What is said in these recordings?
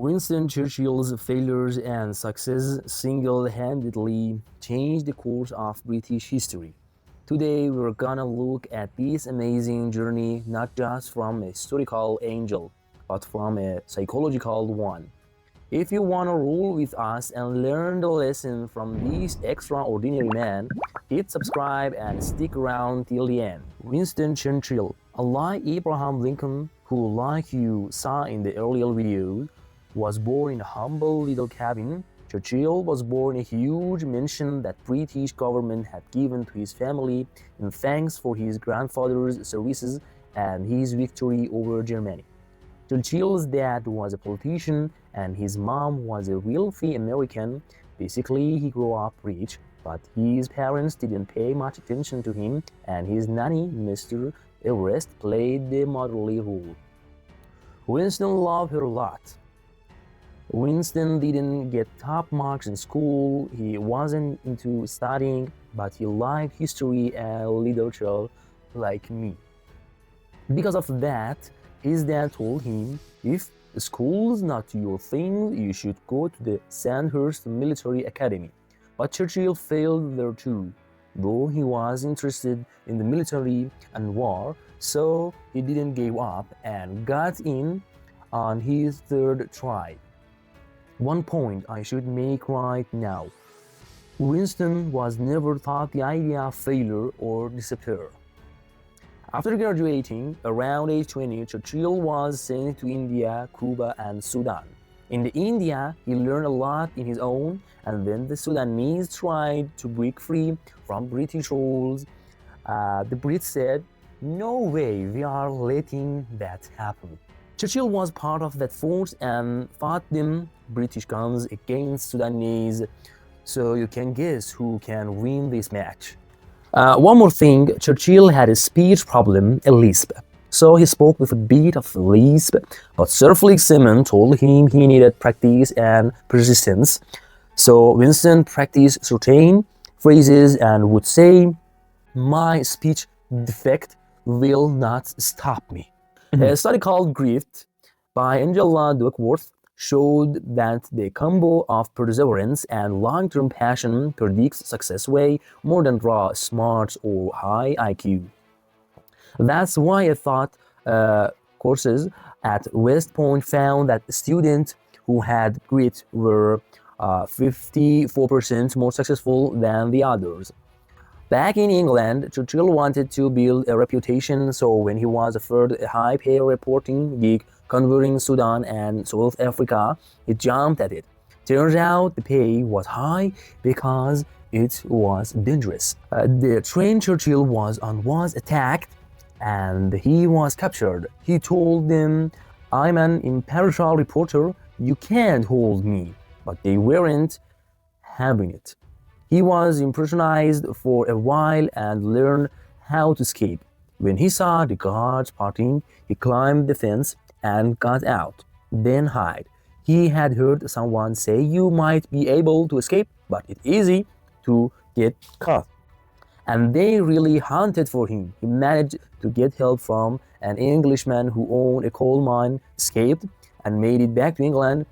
Winston Churchill's failures and success single-handedly changed the course of British history. Today, we're gonna look at this amazing journey not just from a historical angle, but from a psychological one. If you wanna roll with us and learn the lesson from this extraordinary man, hit subscribe and stick around till the end. Winston Churchill, unlike Abraham Lincoln, who, like you saw in the earlier video, was born in a humble little cabin, Churchill was born in a huge mansion that British government had given to his family in thanks for his grandfather's services and his victory over Germany. Churchill's dad was a politician and his mom was a wealthy American. Basically, he grew up rich, but his parents didn't pay much attention to him, and his nanny, Mr. Everest, played the motherly role. Winston loved her a lot. Winston didn't get top marks in school, he wasn't into studying, but he liked history and literature like me. Because of that, his dad told him, if school's not your thing, you should go to the Sandhurst Military Academy. But Churchill failed there too, though he was interested in the military and war, so he didn't give up and got in on his third try. One point I should make right now. Winston was never taught the idea of failure or despair. After graduating, around age 20, Churchill was sent to India, Cuba, and Sudan. In India, he learned a lot in his own, and then the Sudanese tried to break free from British rules. The Brits said, "No way, we are letting that happen." Churchill was part of that force and fought them British guns against Sudanese, so you can guess who can win this match. One more thing, Churchill had a speech problem, a lisp. So he spoke with a bit of a lisp, but Sir Winston told him he needed practice and persistence. So Winston practiced certain phrases and would say, "My speech defect will not stop me." A study called Grift by Angela Duckworth showed that the combo of perseverance and long-term passion predicts success way more than raw smarts or high IQ. That's why I thought courses at West Point found that students who had grit were 54% more successful than the others. Back in England, Churchill wanted to build a reputation, so when he was offered a high-pay reporting gig covering Sudan and South Africa, he jumped at it. Turns out the pay was high because it was dangerous. The train Churchill was on was attacked and he was captured. He told them, "I'm an impartial reporter, you can't hold me." But they weren't having it. He was imprisoned for a while and learned how to escape. When he saw the guards partying, he climbed the fence and got out, then hid. He had heard someone say you might be able to escape, but it's easy to get caught. And they really hunted for him. He managed to get help from an Englishman who owned a coal mine, escaped, and made it back to England.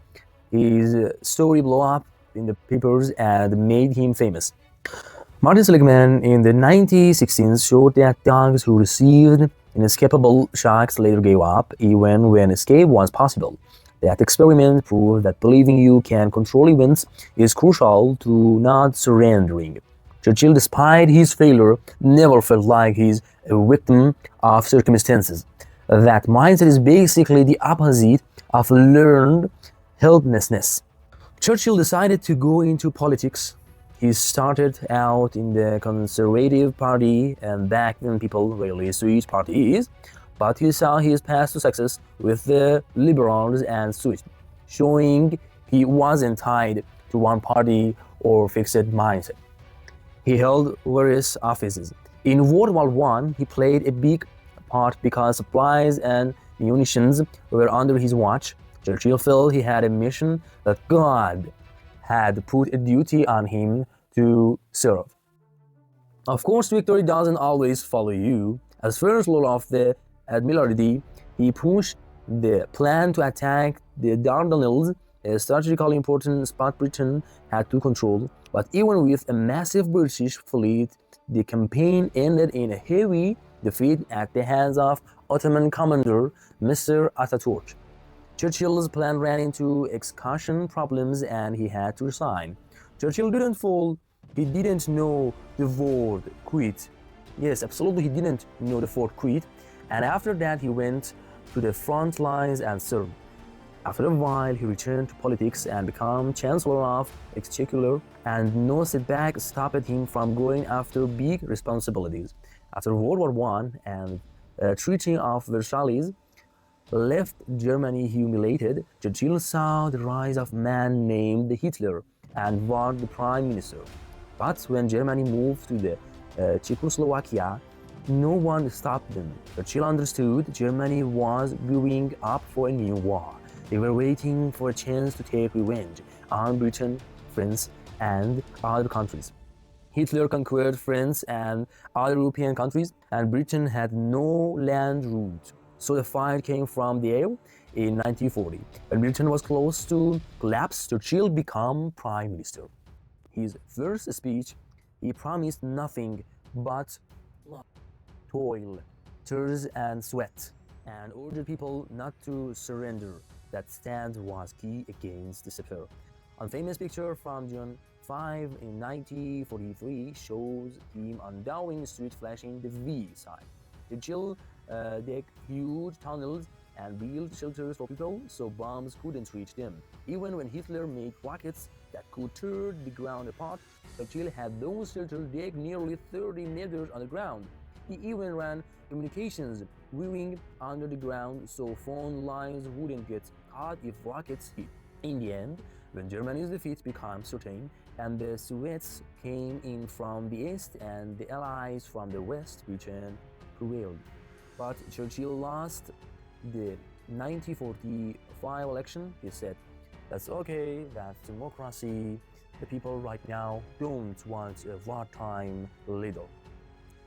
His story blew up in the papers and made him famous. Martin Seligman in the 1960s showed that dogs who received inescapable shocks later gave up, even when escape was possible. That experiment proved that believing you can control events is crucial to not surrendering. Churchill, despite his failure, never felt like he's a victim of circumstances. That mindset is basically the opposite of learned helplessness. Churchill decided to go into politics. He started out in the Conservative Party, and back then people really switched parties, but he saw his path to success with the Liberals and switched, showing he wasn't tied to one party or fixed mindset. He held various offices. In World War I, he played a big part because supplies and munitions were under his watch. Churchill felt he had a mission that God had put a duty on him to serve. Of course, victory doesn't always follow you. As First Lord of the Admiralty, he pushed The plan to attack the Dardanelles, a strategically important spot Britain had to control, but even with a massive British fleet, the campaign ended in a heavy defeat at the hands of Ottoman commander Mr. Ataturk. Churchill's plan ran into execution problems and he had to resign. Churchill didn't fall, he didn't know the word quit. Yes, absolutely, he didn't know the word quit. And after that, he went to the front lines and served. After a while, he returned to politics and became Chancellor of Exchequer, and no setback stopped him from going after big responsibilities. After World War I and Treaty of Versailles left Germany humiliated, Churchill saw the rise of a man named Hitler and was the prime minister. But when Germany moved to the Czechoslovakia, no one stopped them. Churchill understood Germany was gearing up for a new war. They were waiting for a chance to take revenge on Britain, France, and other countries. Hitler conquered France and other European countries, and Britain had no land route. So the fight came from the air. In 1940, when Britain was close to collapse, Churchill became prime minister. His first speech, he promised nothing but toil, tears, and sweat, and urged people not to surrender. That stand was key against despair. A famous picture from June 5 in 1943 shows him on Downing Street flashing the V sign. Churchill dug huge tunnels and built shelters for people so bombs couldn't reach them. Even when Hitler made rockets that could tear the ground apart, Churchill had those shelters dug nearly 30 meters underground. He even ran communications weaving under the ground so phone lines wouldn't get cut if rockets hit. In the end, when Germany's defeat became certain and the Soviets came in from the east and the Allies from the west, Britain prevailed. But Churchill lost the 1945 election. He said, "That's okay, that's democracy. The people right now don't want a wartime leader."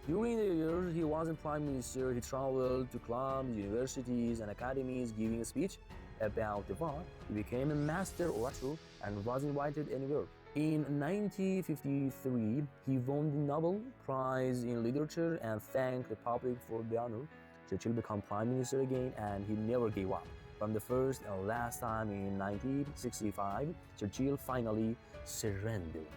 During the years he wasn't prime minister, he traveled to clubs, universities, and academies giving a speech about the war. He became a master orator and was invited anywhere. In 1953, he won the Nobel Prize in Literature and thanked the public for the honor. Churchill became prime minister again and he never gave up. From the first and last time in 1965, Churchill finally surrendered.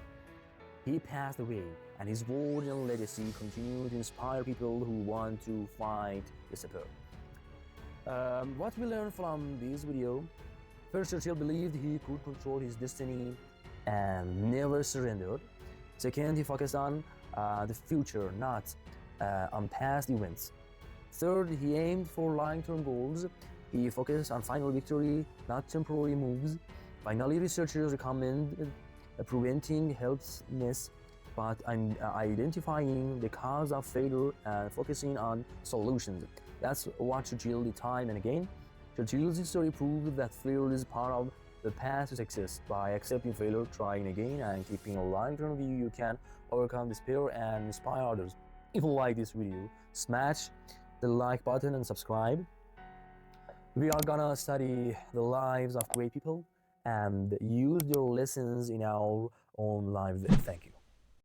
He passed away, and his words and legacy continue to inspire people who want to fight despair. What we learned from this video: first, Churchill believed he could control his destiny and never surrendered. Second, he focused on the future, not on past events. Third, he aimed for long-term goals. He focused on final victory, not temporary moves. Finally, researchers recommend preventing helplessness, but identifying the cause of failure and focusing on solutions. That's what Churchill did time and again. Churchill's history proved that failure is part of the path to success. By accepting failure, trying again, and keeping a long-term view, you can overcome despair and inspire others. If you like this video, smash the like button and subscribe. We are gonna study the lives of great people and use their lessons in our own lives. Thank you.